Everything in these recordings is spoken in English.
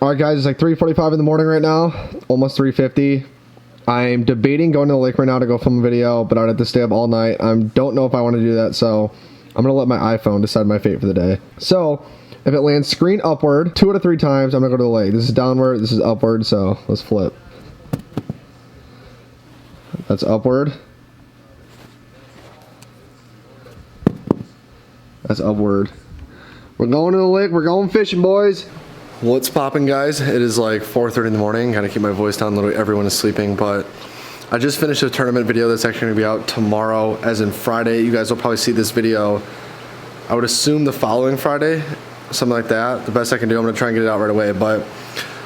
All right, guys, it's like 3:45 in the morning right now, almost 3:50. I'm debating going to the lake right now to go film a video, but I'd have to stay up all night. I don't know if I want to do that, so I'm gonna let my iPhone decide my fate for the day. So if it lands screen upward 2 out of 3 times, I'm gonna go to the lake. This is downward, this is upward, so let's flip. That's upward. That's upward. We're going to the lake, we're going fishing, boys. What's poppin', guys? It is like 4:30 in the morning. Gotta keep my voice down, literally everyone is sleeping, but I just finished a tournament video that's actually gonna be out tomorrow, as in Friday. You guys will probably see this video, I would assume the following Friday, something like that. The best I can do, I'm gonna try and get it out right away, but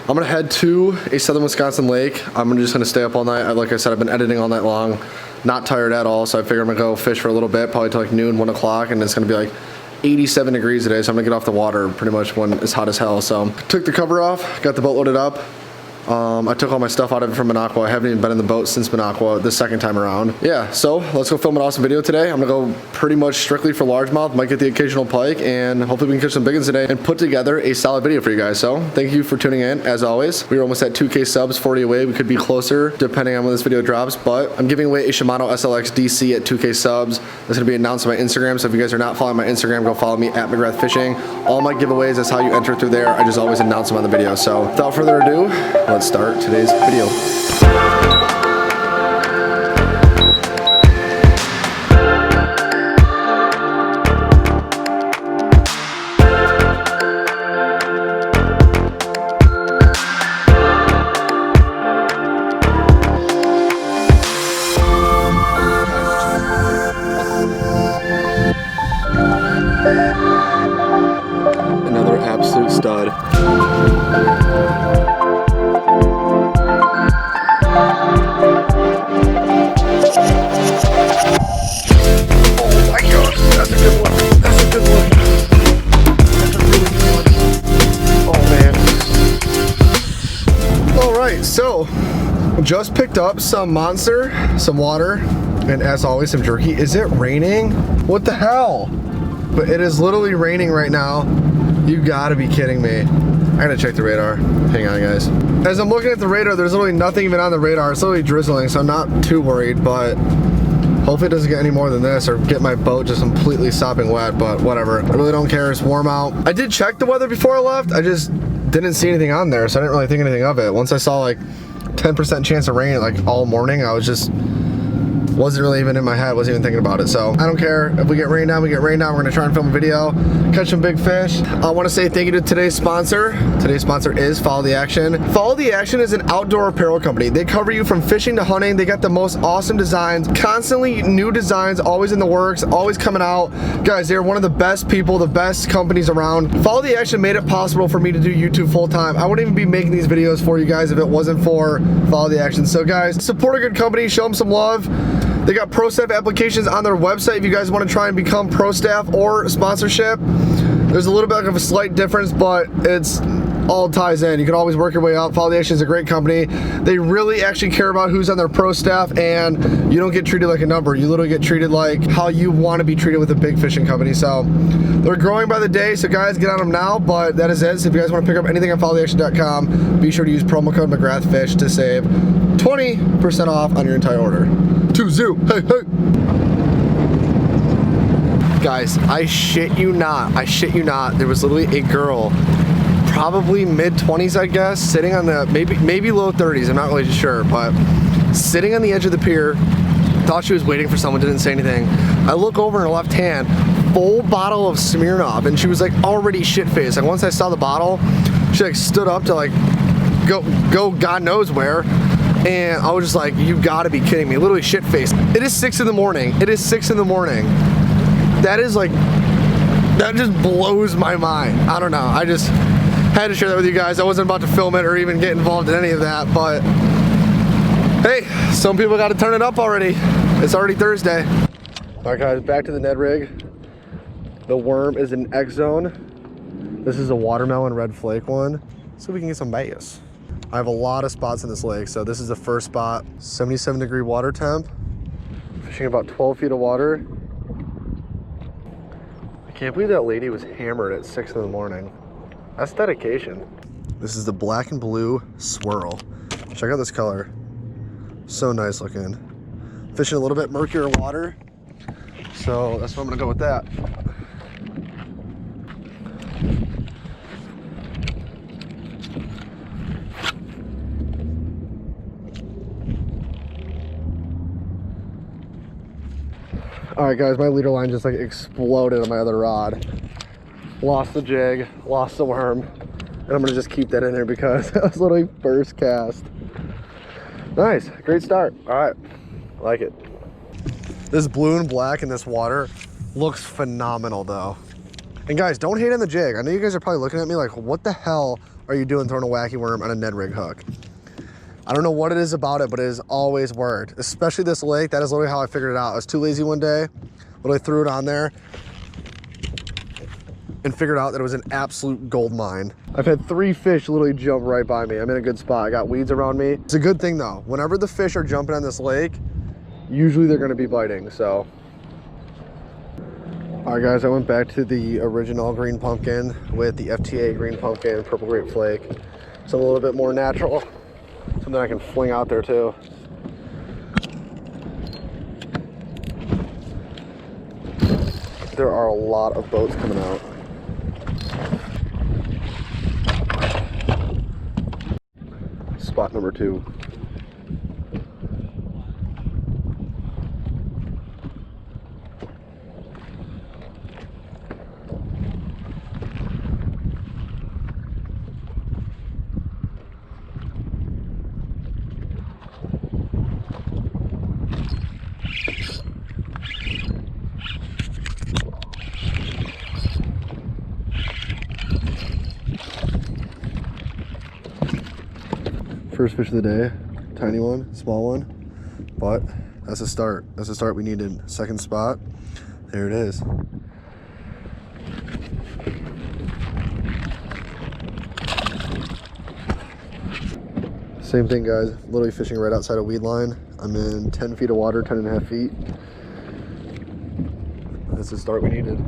I'm gonna head to a southern Wisconsin lake. I'm just gonna stay up all night. Like I said, I've been editing all night long, not tired at all, so I figure I'm gonna go fish for a little bit, probably till like noon, 1 o'clock, and it's gonna be like 87 degrees today, so I'm gonna get off the water pretty much when it's hot as hell. So took the cover off, got the boat loaded up. I took all my stuff out of it from Minocqua. I haven't even been in the boat since Minocqua the second time around. Yeah, so let's go film an awesome video today. I'm gonna go pretty much strictly for largemouth, might get the occasional pike, and hopefully we can catch some big ones today and put together a solid video for you guys. So thank you for tuning in, as always. We were almost at 2K subs, 40 away. We could be closer depending on when this video drops, but I'm giving away a Shimano SLX DC at 2K subs. That's gonna be announced on my Instagram, so if you guys are not following my Instagram, go follow me at McGrath Fishing. All my giveaways, that's how you enter through there. I just always announce them on the video. So without further ado, let's start today's video. Another absolute stud. So, just picked up some monster, some water, and as always, some jerky. Is it raining? What the hell? But it is literally raining right now. You gotta be kidding me. I gotta check the radar. Hang on, guys. As I'm looking at the radar, there's literally nothing even on the radar. It's literally drizzling, so I'm not too worried, but hopefully it doesn't get any more than this or get my boat just completely sopping wet, but whatever. I really don't care, it's warm out. I did check the weather before I left. I just didn't see anything on there, so I didn't really think anything of it. Once I saw like 10% chance of rain like all morning, I wasn't really even in my head, wasn't even thinking about it. So I don't care if we get rained on, we get rained on. We're gonna try and film a video, catch some big fish. I wanna say thank you to today's sponsor. Today's sponsor is Follow the Action. Follow the Action is an outdoor apparel company. They cover you from fishing to hunting. They got the most awesome designs, constantly new designs, always in the works, always coming out. Guys, they're one of the best people, the best companies around. Follow the Action made it possible for me to do YouTube full time. I wouldn't even be making these videos for you guys if it wasn't for Follow the Action. So guys, support a good company, show them some love. They got pro staff applications on their website if you guys want to try and become pro staff or sponsorship. There's a little bit of a slight difference, but it's all ties in. You can always work your way up. Follow the Action is a great company. They really actually care about who's on their pro staff, and you don't get treated like a number. You literally get treated like how you want to be treated with a big fishing company. So they're growing by the day, so guys, get on them now. But that is it. So if you guys want to pick up anything on followtheaction.com, be sure to use promo code McGrathFish to save 20% off on your entire order. 2-0, hey, hey. Guys, I shit you not, there was literally a girl, probably mid-20s, I guess, sitting on the, maybe low 30s, I'm not really sure, but sitting on the edge of the pier, thought she was waiting for someone, didn't say anything. I look over in her left hand, full bottle of Smirnoff, and she was like already shit-faced. Like once I saw the bottle, she like stood up to like go God knows where. And I was just like, you gotta be kidding me. Literally shit-faced. It is 6 in the morning. It is 6 in the morning. That is like, that just blows my mind. I don't know. I just had to share that with you guys. I wasn't about to film it or even get involved in any of that, but hey, some people gotta turn it up already. It's already Thursday. All right, guys, back to the Ned rig. The worm is an X zone. This is a watermelon red flake one. So we can get some bass. I have a lot of spots in this lake, so this is the first spot. 77-degree water temp. Fishing about 12 feet of water. I can't believe that lady was hammered at 6 in the morning. That's dedication. This is the black and blue swirl. Check out this color. So nice looking. Fishing a little bit murkier water, so that's why I'm gonna go with that. All right, guys, my leader line just like exploded on my other rod. Lost the jig, lost the worm, and I'm gonna just keep that in there because that was literally first cast. Nice, great start. All right, I like it. This blue and black in this water looks phenomenal though. And guys, don't hate on the jig. I know you guys are probably looking at me like, what the hell are you doing throwing a wacky worm on a Ned rig hook? I don't know what it is about it, but it has always worked. Especially this lake, that is literally how I figured it out. I was too lazy one day, literally threw it on there and figured out that it was an absolute gold mine. I've had 3 fish literally jump right by me. I'm in a good spot. I got weeds around me. It's a good thing though. Whenever the fish are jumping on this lake, usually they're gonna be biting, so. All right guys, I went back to the original green pumpkin with the FTA green pumpkin, purple grape flake. So a little bit more natural. Something I can fling out there too. There are a lot of boats coming out. Spot number 2. First fish of the day, tiny one, small one, but that's a start. That's the start we needed. Second spot, there it is. Same thing guys, literally fishing right outside of weed line. I'm in 10 feet of water, 10.5 feet. That's the start we needed.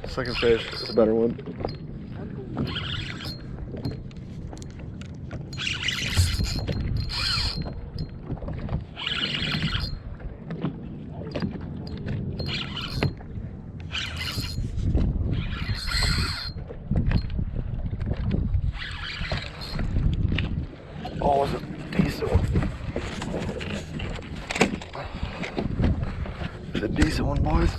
Second fish is a better one. Oh, it's a decent one. It's a decent one, boys.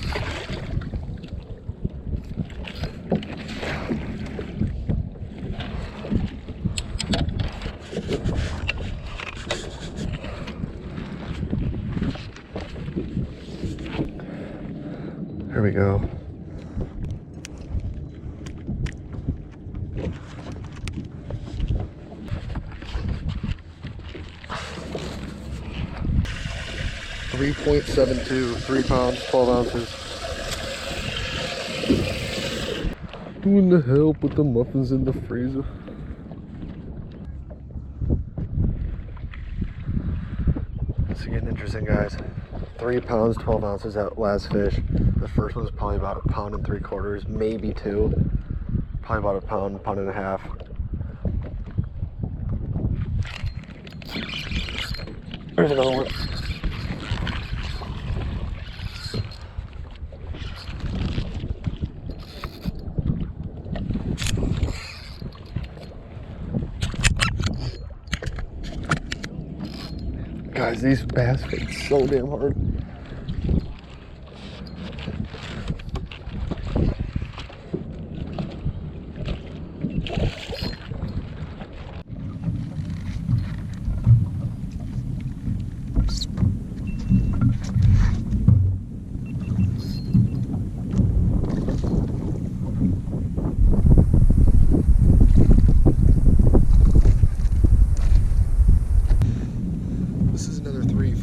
There we go. .72, 3 pounds, 12 ounces. Who in the hell put the muffins in the freezer? It's getting interesting, guys. 3 pounds, 12 ounces, that last fish. The first one's probably about 1.75 pounds, maybe 2. Probably about a pound, pound and a half. There's another one. Guys, these bass fit so damn hard.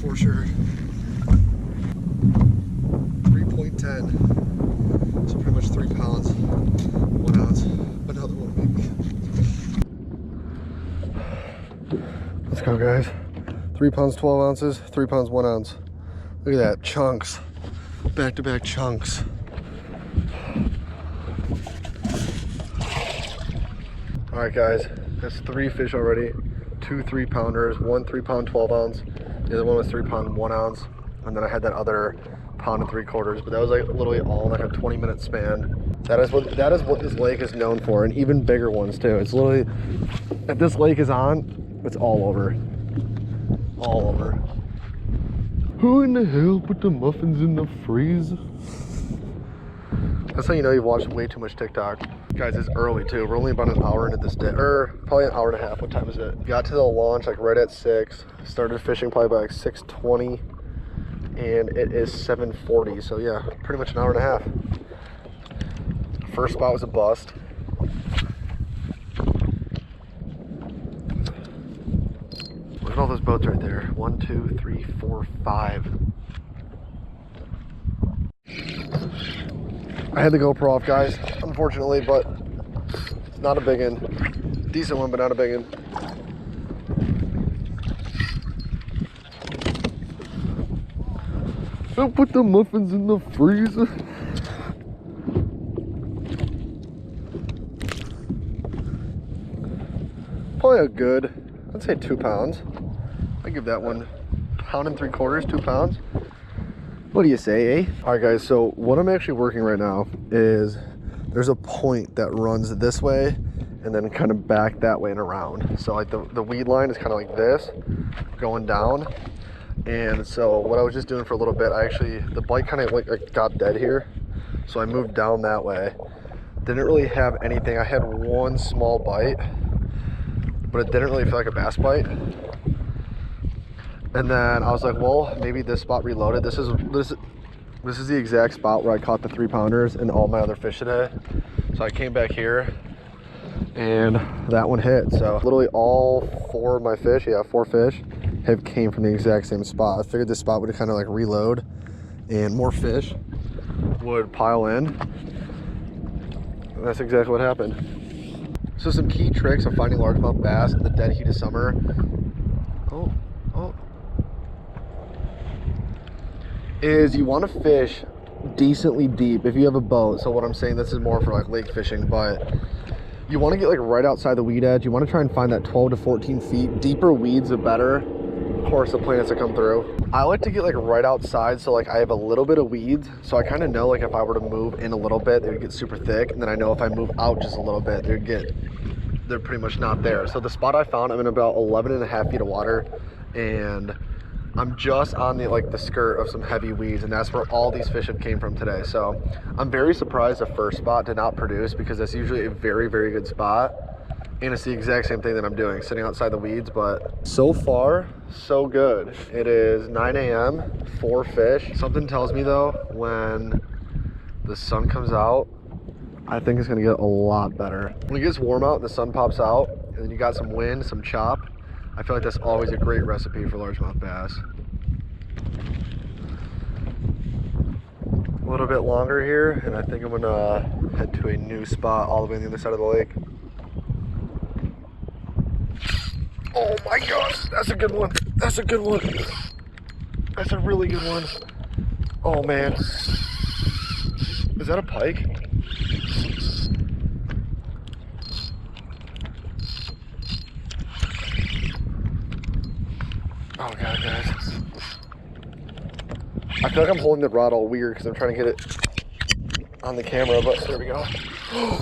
For sure. go, guys. 3 pounds, 12 ounces, 3 pounds, 1 ounce. Look at that, chunks. Back-to-back chunks. All right, guys, that's 3 fish already. 2 3-pounders, 1 3 pound, 12 ounce. The other one was 3 pound, 1 ounce. And then I had that other 1 3/4 pounds, but that was like literally all in like a 20-minute span. That is what this lake is known for, and even bigger ones too. It's literally, if this lake is on, it's all over. All over. Who in the hell put the muffins in the freezer? That's how you know you've watched way too much TikTok. Guys, it's early too. We're only about an hour into this day, or probably an hour and a half. What time is it? Got to the launch like right at 6. Started fishing probably by like 6:20, and it is 7:40. So yeah, pretty much an hour and a half. First spot was a bust. Look at all those boats right there. 1, 2, 3, 4, 5. I had the GoPro off, guys, unfortunately, but it's not a big one. Decent one, but not a big one. Don't put the muffins in the freezer. Probably a good, I'd say 2 pounds. I'd give that one 1 3/4 pounds, 2 pounds. What do you say, eh? All right, guys, so what I'm actually working right now is there's a point that runs this way and then kind of back that way and around. So like the weed line is kind of like this, going down. And so what I was just doing for a little bit, the bite kind of like got dead here. So I moved down that way. Didn't really have anything. I had 1 small bite, but it didn't really feel like a bass bite. And then I was like, well, maybe this spot reloaded. This is the exact spot where I caught the 3-pounders and all my other fish today. So I came back here and that one hit. So literally all 4 of my fish, 4 fish, have came from the exact same spot. I figured this spot would kind of like reload and more fish would pile in. And that's exactly what happened. So some key tricks of finding largemouth bass in the dead heat of summer. Oh. Is you want to fish decently deep if you have a boat. So what I'm saying, this is more for like lake fishing, but you want to get like right outside the weed edge. You want to try and find that 12 to 14 feet. Deeper weeds, the better. Of course, the plants that come through. I like to get like right outside, so like I have a little bit of weeds, so I kind of know like if I were to move in a little bit, they would get super thick, and then I know if I move out just a little bit, they're pretty much not there. So the spot I found, I'm in about 11.5 feet of water, and I'm just on the skirt of some heavy weeds, and that's where all these fish have came from today. So I'm very surprised the first spot did not produce, because that's usually a very, very good spot. And it's the exact same thing that I'm doing, sitting outside the weeds. But so far, so good. It is 9 a.m., 4 fish. Something tells me though, when the sun comes out, I think it's gonna get a lot better. When it gets warm out and the sun pops out, and then you got some wind, some chop, I feel like that's always a great recipe for largemouth bass. A little bit longer here, and I think I'm gonna head to a new spot all the way on the other side of the lake. Oh my gosh, that's a good one. That's a good one. That's a really good one. Oh man. Is that a pike? Oh god, guys. I feel like I'm holding the rod all weird because I'm trying to get it on the camera, but there we go.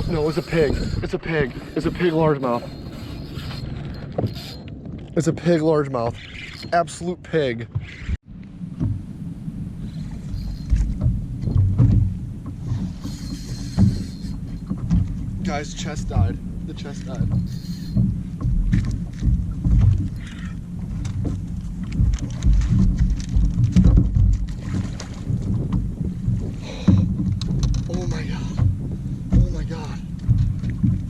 No, it's a pig. It's a pig. It's a pig largemouth. It's a pig largemouth. Absolute pig. Guys, chest died. The chest died. Oh my god. Oh my god.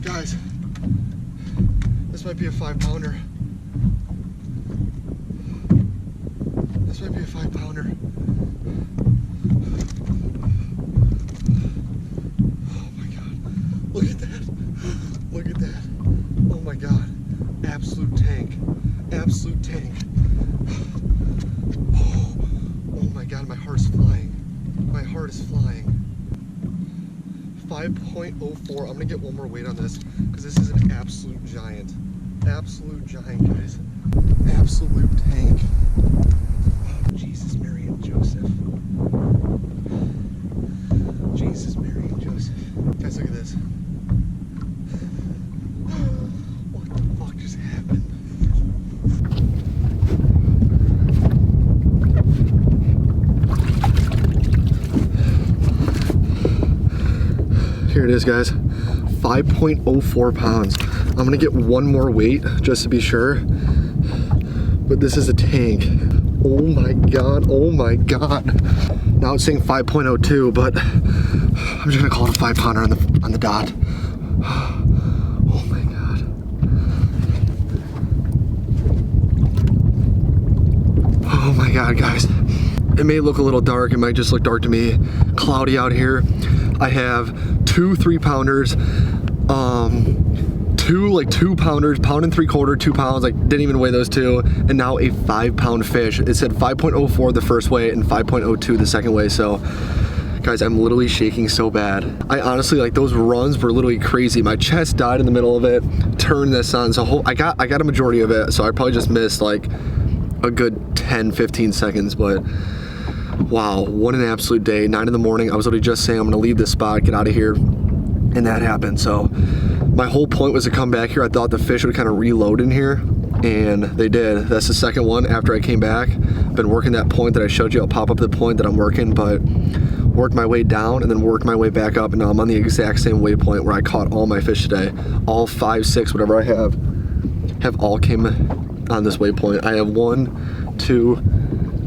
Guys, this might be a 5-pounder. This might be a 5-pounder. Oh my god. Look at that. Look at that. Oh my god. Absolute tank. absolute tank. Oh my God, my heart's flying. My heart is flying. 5.04. I'm gonna get one more weight on this because this is an absolute giant. Absolute giant, guys. Absolute tank. Oh, Jesus, Mary, and Joseph. Jesus, Mary, and Joseph. Guys, look at this. What the fuck just happened? Here it is, guys. 5.04 pounds. I'm gonna get one more weight just to be sure. But this is a tank. Oh my God, oh my God. Now it's saying 5.02, but I'm just gonna call it a 5-pounder on the dot. Oh my God. Oh my God, guys. It may look a little dark, it might just look dark to me. Cloudy out here. I have 2 3-pounders, 2 pounders, pound and 3/4, 2 pounds, like didn't even weigh those two, and now a 5-pound fish. It said 5.04 the first weigh and 5.02 the second weigh. So guys, I'm literally shaking so bad. I honestly, like, those runs were literally crazy. My chest died in the middle of it, turned this on, so I got a majority of it, so I probably just missed like a good 10-15 seconds, but wow, what an absolute day. 9 in the morning, I was literally just saying I'm gonna leave this spot, get out of here, and that happened. So my whole point was to come back here. I thought the fish would kind of reload in here, and they did. That's the second one after I came back. I've been working that point that I showed you. I'll pop up the point that I'm working, but worked my way down and then worked my way back up, and now I'm on the exact same waypoint where I caught all my fish today. All 5, 6, whatever I have all came on this waypoint. I have 1, 2,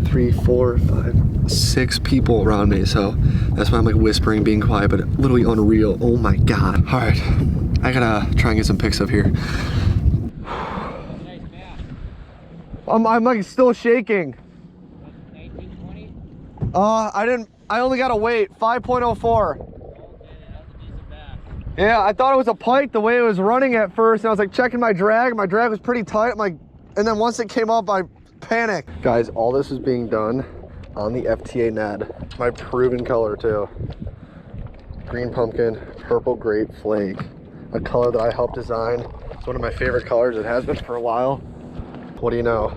3, 4, 5, 6 people around me, so that's why I'm like whispering, being quiet, but literally unreal. Oh my God. All right, I gotta try and get some pics up here. Nice bass. I'm like still shaking. 19, 20? I only got a weight, 5.04. Okay, that's a decent bass. Yeah, I thought it was a pike the way it was running at first, and I was like checking my drag. My drag was pretty tight. I'm like, and then once it came up, I panicked. Guys, all this is being done on the FTA Ned. My proven color too. Green pumpkin, purple grape flake. A color that I helped design. It's one of my favorite colors. It has been for a while. What do you know?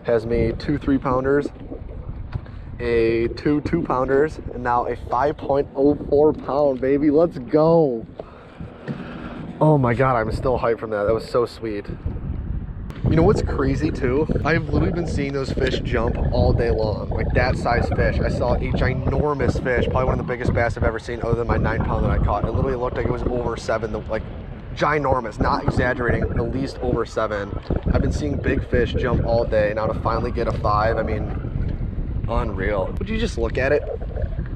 Has me 2 3-pounders, a 2 2-pounders, and now a 5.04 pound, baby. Let's go. Oh my God, I'm still hyped from that. That was so sweet. You know what's crazy too? I've literally been seeing those fish jump all day long, like that size fish. I saw a ginormous fish, probably one of the biggest bass I've ever seen other than my 9-pound that I caught. It literally looked like it was over 7, like ginormous, not exaggerating, at least over 7. I've been seeing big fish jump all day. Now to finally get a 5, I mean, unreal. Would you just look at it?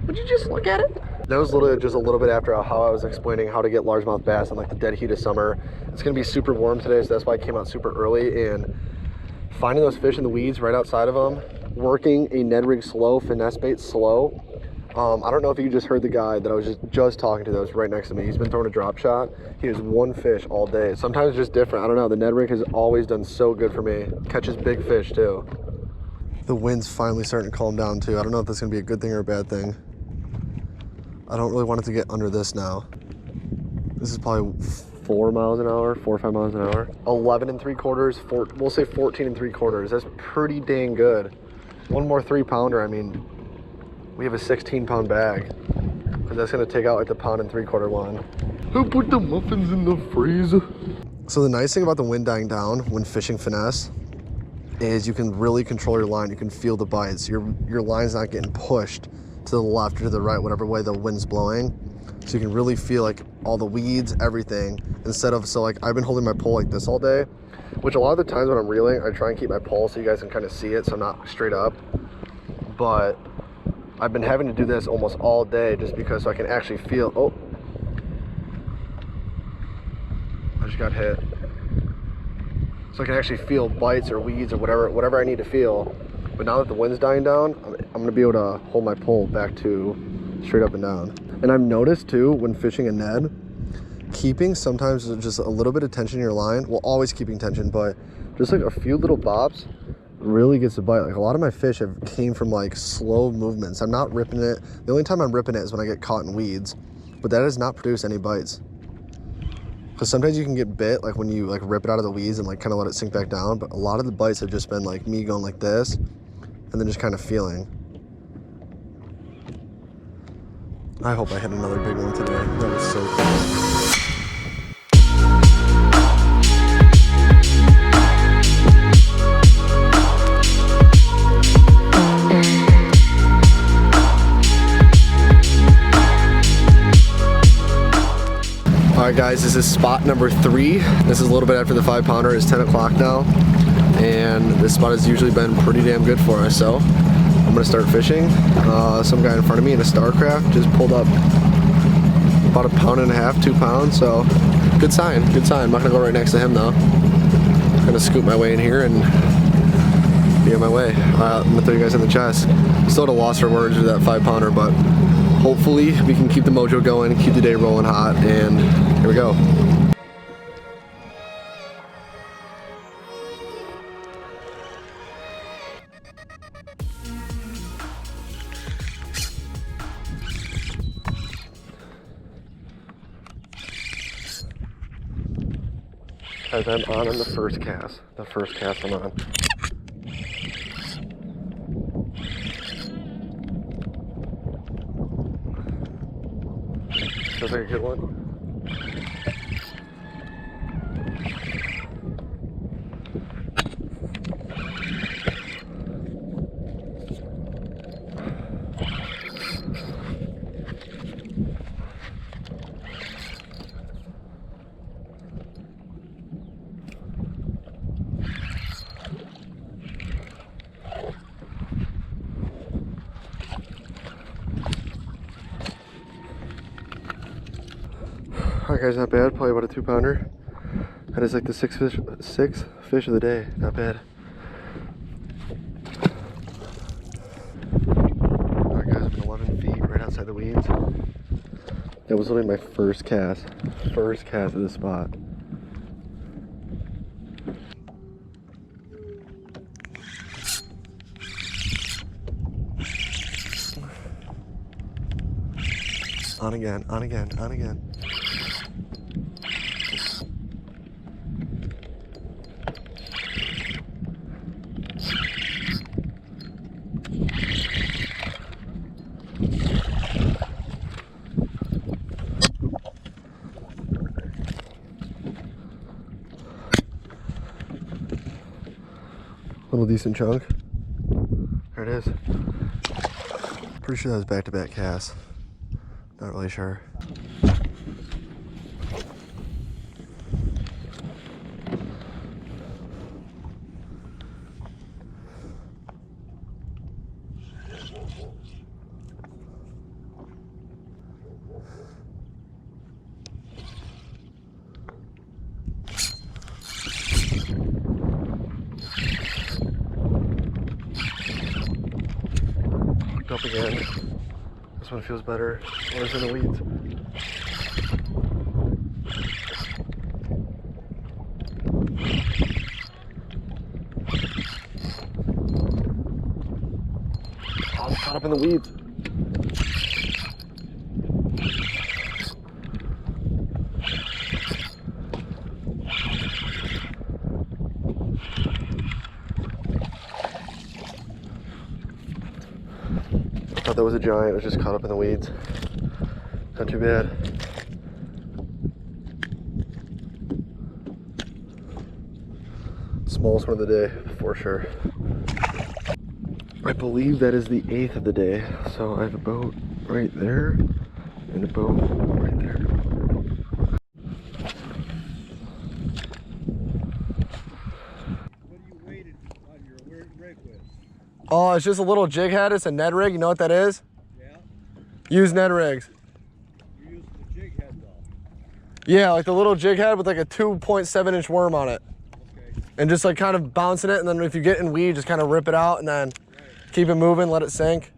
Would you just look at it? That was literally just a little bit after how I was explaining how to get largemouth bass in like the dead heat of summer. It's gonna be super warm today, so that's why I came out super early, and finding those fish in the weeds right outside of them, working a Ned rig slow, finesse bait slow. I don't know if you just heard the guy that I was just talking to that was right next to me. He's been throwing a drop shot. He has 1 fish all day. Sometimes it's just different. I don't know. The Ned rig has always done so good for me. Catches big fish too. The wind's finally starting to calm down too. I don't know if that's gonna be a good thing or a bad thing. I don't really want it to get under this now. This is probably 4 miles an hour, 4 or 5 miles an hour. 11 3/4, we'll say 14 3/4. That's pretty dang good. One more 3-pounder, I mean, we have a 16-pound bag. Because that's gonna take out like the 1 3/4 one. Who put the muffins in the freezer? So the nice thing about the wind dying down when fishing finesse is you can really control your line. You can feel the bites. Your line's not getting pushed to the left or to the right, whatever way the wind's blowing. So you can really feel like all the weeds, everything, instead of, so like I've been holding my pole like this all day, which a lot of the times when I'm reeling, I try and keep my pole so you guys can kind of see it, so I'm not straight up. But I've been having to do this almost all day just because so I can actually feel, oh, I just got hit. So I can actually feel bites or weeds or whatever I need to feel. But now that the wind's dying down, I'm gonna be able to hold my pole back to straight up and down. And I've noticed too, when fishing a Ned, keeping sometimes just a little bit of tension in your line. Well, always keeping tension, but just like a few little bops really gets a bite. Like a lot of my fish have came from like slow movements. I'm not ripping it. The only time I'm ripping it is when I get caught in weeds, but that does not produce any bites. Because sometimes you can get bit like when you like rip it out of the weeds and like kind of let it sink back down, but a lot of the bites have just been like me going like this and then just kind of feeling. I hope I hit another big one today. That was so cool. Alright guys, this is spot number 3. This is a little bit after the 5-pounder. It's 10 o'clock now, and this spot has usually been pretty damn good for us, so I'm gonna start fishing. Some guy in front of me in a Starcraft just pulled up about 1.5 pounds, 2 pounds, so good sign, good sign. I'm not gonna go right next to him though. I'm gonna scoop my way in here and be on my way. I'm gonna throw you guys in the chest. Still at a loss for words with that 5-pounder, but hopefully we can keep the mojo going, keep the day rolling hot, and here we go. Guys, I'm on the first cast. The first cast I'm on. Feels like a good one. Alright guys, not bad. Probably about a 2-pounder. That is like the sixth fish of the day. Not bad. Alright guys, I'm at 11 feet right outside the weeds. That was only my first cast. First cast of this spot. On again, on again, on again. Little decent chunk. There it is. Pretty sure that was back-to-back casts. Not really sure. Up again. This one feels better. Or it's in the weeds. Oh, it's caught up in the weeds. I thought that was a giant. It was just caught up in the weeds. Not too bad. Smallest one of the day, for sure. I believe that is the 8th of the day. So I have a boat right there and a boat right there. What are you weighted on your rig with? Oh, it's just a little jig head. It's a Ned rig. You know what that is? Yeah? Use Ned rigs. You use the jig head though. Yeah, like the little jig head with like a 2.7-inch worm on it. Okay. And just like kind of bouncing it, and then if you get in weed, just kind of rip it out and then keep it moving, let it sink.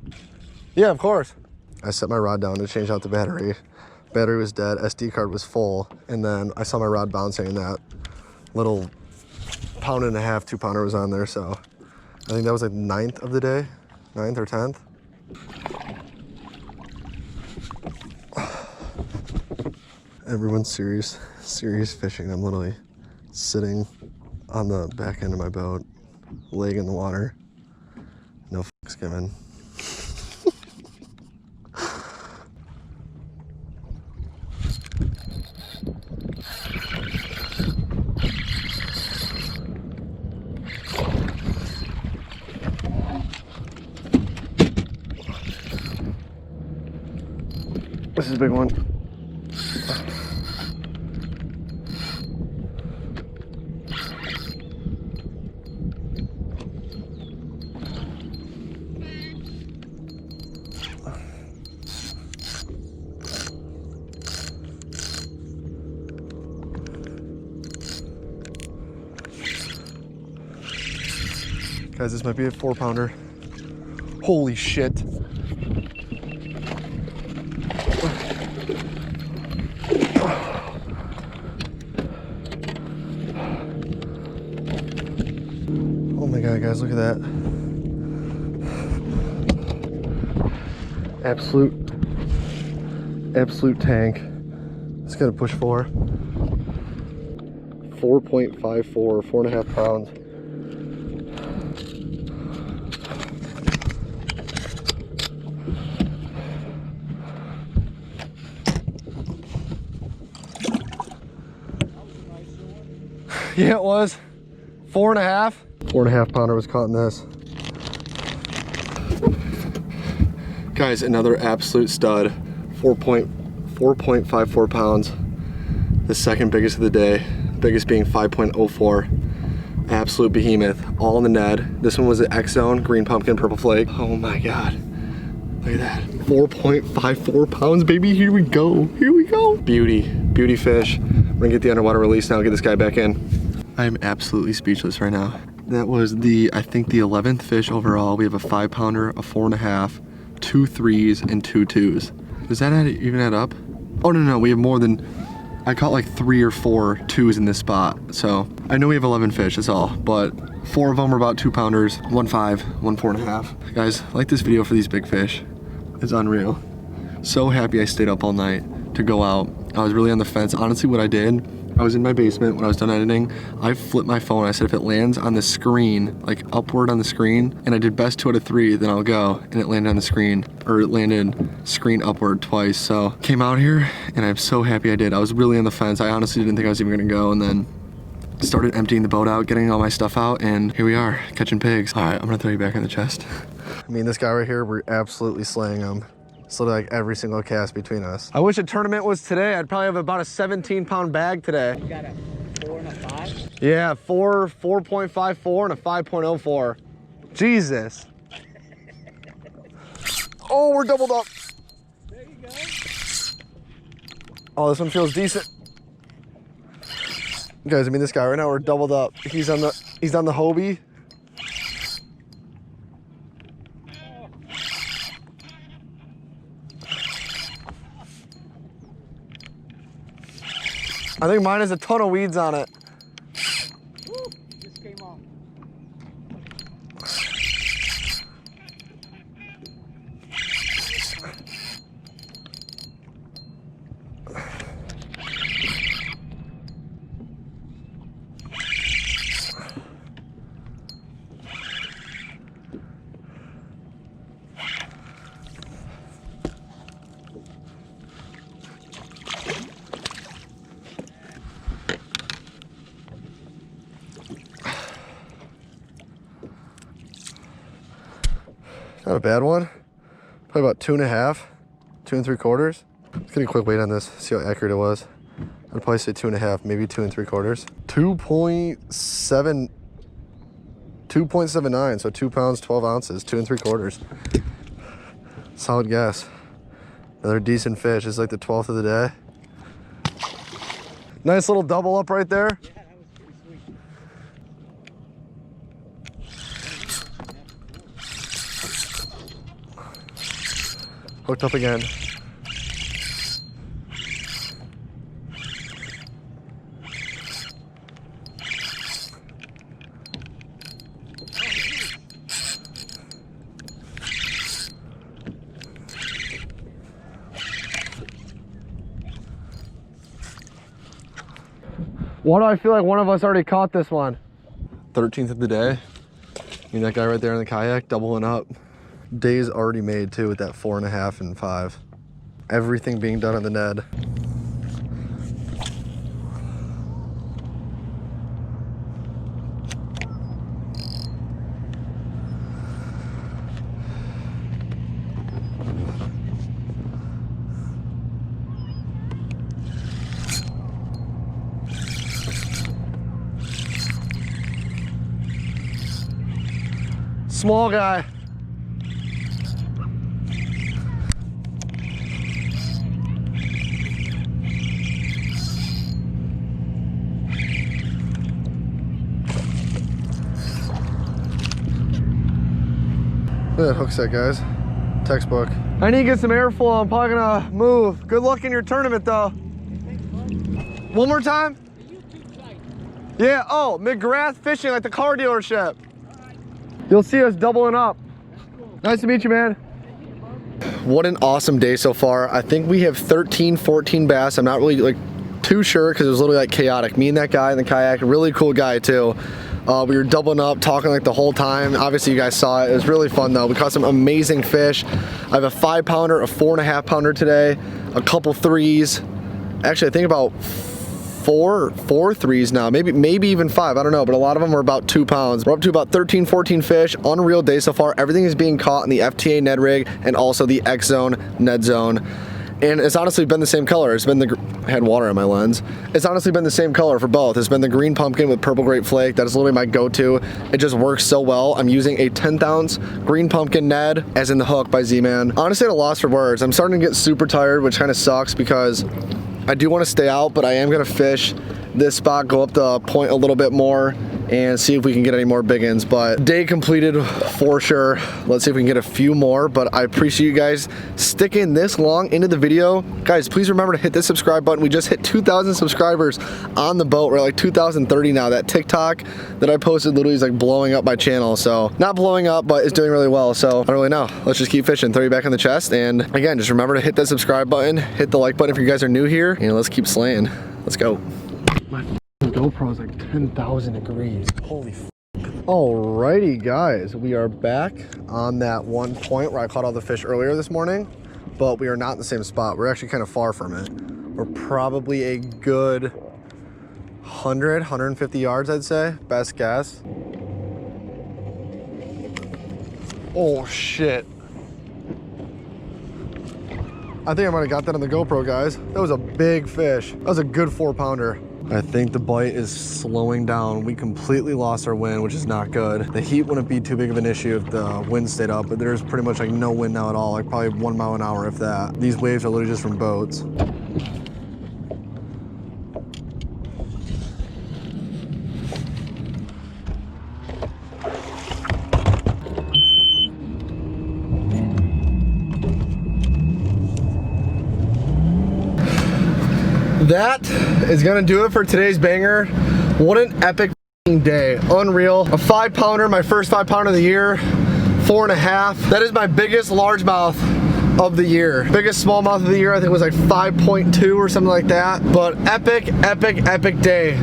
Yeah, of course. I set my rod down to change out the battery. Battery was dead, SD card was full, and then I saw my rod bouncing and that little 1.5 pound, 2 pounder was on there, so I think that was like 9th of the day, 9th or 10th. Everyone's serious fishing. I'm literally sitting on the back end of my boat, leg in the water, no fucks given. This is a big one. Guys, this might be a 4 pounder. Holy shit. Oh my God, guys, look at that. Absolute tank. It's gonna push 4. 4.54, 4.5 pounds. Yeah, it was 4.5. 4.5 pounder was caught in this. Guys, another absolute stud. 4.54 pounds. The second biggest of the day. Biggest being 5.04. Absolute behemoth. All in the Ned. This one was an X Zone, green pumpkin, purple flake. Oh my God. Look at that. 4.54 pounds, baby. Here we go. Here we go. Beauty fish. We're gonna get the underwater release now, get this guy back in. I am absolutely speechless right now. That was I think the 11th fish overall. We have a 5 pounder, a 4.5, 2 3s, and 2 2s. Does that even add up? Oh no, we have more than, I caught like 3 or 4 2s in this spot. So I know we have 11 fish, that's all, but 4 of them were about 2 pounders, 1 5, 1 4.5. Guys, like this video for these big fish. It's unreal. So happy I stayed up all night to go out. I was really on the fence. Honestly, what I did, I was in my basement when I was done editing. I flipped my phone. I said if it lands on the screen, like upward on the screen, and I did best 2 out of 3, then I'll go. And it landed on the screen, or it landed screen upward twice. So came out here and I'm so happy I did. I was really on the fence. I honestly didn't think I was even gonna go, and then started emptying the boat out, getting all my stuff out, and here we are, catching pigs. All right, I'm gonna throw you back in the chest. Me and this guy right here, we're absolutely slaying him. It's literally like every single cast between us. I wish a tournament was today. I'd probably have about a 17-pound bag today. You got a 4 and a 5? Yeah, 4.54 and a 5.04. Jesus. Oh, we're doubled up. There you go. Oh, this one feels decent. Guys, I mean this guy right now, we're doubled up. He's on the Hobie. I think mine has a ton of weeds on it. Woo, just came off. Not a bad one. Probably about 2.5, 2 3/4. Let's get a quick weight on this, see how accurate it was. I'd probably say 2.5, maybe 2 3/4. 2.79, so 2 pounds, 12 ounces, 2 3/4. Solid guess. Another decent fish. It's like the 12th of the day. Nice little double up right there. Yeah, that was pretty sweet. Hooked up again. Why do I feel like one of us already caught this one? 13th of the day. That guy right there in the kayak doubling up. Day's already made too with that 4.5 and 5. Everything being done on the Ned. Small guy. Look at that hook set, guys. Textbook. I need to get some airflow. I'm probably gonna move. Good luck in your tournament, though. One more time? Yeah, oh, McGrath Fishing, like the car dealership. You'll see us doubling up. Nice to meet you, man. What an awesome day so far. I think we have 13, 14 bass. I'm not really like too sure because it was literally like chaotic. Me and that guy in the kayak, really cool guy too. We were doubling up, talking like the whole time. Obviously you guys saw it. It was really fun though. We caught some amazing fish. I have a 5-pounder, a 4.5-pounder today, a couple threes. Actually, I think about four threes now, maybe even 5, I don't know, but a lot of them were about 2 pounds. We're up to about 13, 14 fish. Unreal day so far. Everything is being caught in the FTA Ned rig and also the X Zone Ned Zone. And it's honestly been the same color. It's been I had water on my lens. It's honestly been the same color for both. It's been the green pumpkin with purple grape flake. That is literally my go-to. It just works so well. I'm using a 10th ounce green pumpkin Ned, as in the hook by Z-Man. Honestly, at a loss for words. I'm starting to get super tired, which kind of sucks because I do want to stay out, but I am going to fish this spot, go up the point a little bit more and see if we can get any more big ends. But day completed for sure. Let's see if we can get a few more, but I appreciate you guys sticking this long into the video. Guys, please remember to hit the subscribe button. We just hit 2,000 subscribers on the boat. We're like 2,030 now. That TikTok that I posted literally is like blowing up my channel. So not blowing up, but it's doing really well. So I don't really know. Let's just keep fishing. Throw you back in the chest. And again, just remember to hit that subscribe button, hit the like button if you guys are new here, and let's keep slaying. Let's go. My GoPro is like 10,000 degrees. Holy f. Alrighty, guys, we are back on that one point where I caught all the fish earlier this morning, but we are not in the same spot. We're actually kind of far from it. We're probably a good 100, 150 yards, I'd say. Best guess. Oh, shit. I think I might have got that on the GoPro, guys. That was a big fish. That was a good 4-pounder. I think the bite is slowing down. We completely lost our wind, which is not good. The heat wouldn't be too big of an issue if the wind stayed up, but there's pretty much like no wind now at all, like probably 1 mile an hour if that. These waves are literally just from boats. That is gonna do it for today's banger. What an epic day. Unreal. A 5-pounder, my first 5-pounder of the year. 4.5. That is my biggest largemouth of the year. Biggest smallmouth of the year, I think, was like 5.2 or something like that. But epic, epic, epic day.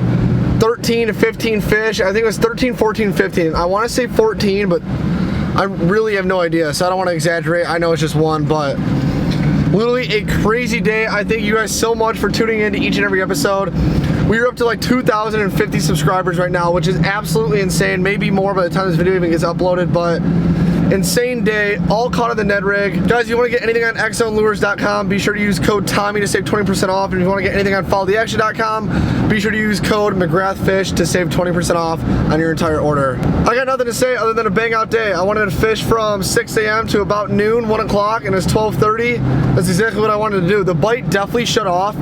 13 to 15 fish. I think it was 13, 14, 15. I want to say 14, but I really have no idea, so I don't want to exaggerate. I know it's just one, but literally a crazy day. I thank you guys so much for tuning in to each and every episode. We are up to like 2,050 subscribers right now, which is absolutely insane. Maybe more by the time this video even gets uploaded, but insane day, all caught on the Ned rig. Guys, if you want to get anything on xzonelures.com, be sure to use code Tommy to save 20% off. And if you want to get anything on followtheaction.com, be sure to use code McGrathFish to save 20% off on your entire order. I got nothing to say other than a bang out day. I wanted to fish from 6 a.m. to about noon, 1 o'clock, and it's 12:30. That's exactly what I wanted to do. The bite definitely shut off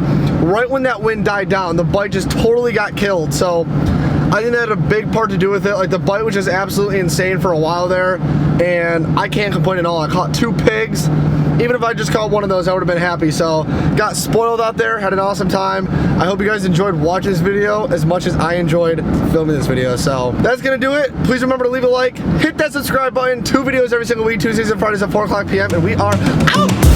right when that wind died down. The bite just totally got killed. So I think that had a big part to do with it. Like, the bite was just absolutely insane for a while there, and I can't complain at all. I caught 2 pigs. Even if I just caught one of those, I would have been happy. So got spoiled out there, had an awesome time. I hope you guys enjoyed watching this video as much as I enjoyed filming this video. So that's gonna do it. Please remember to leave a like, hit that subscribe button. 2 videos every single week, Tuesdays and Fridays at 4 o'clock p.m. and we are out.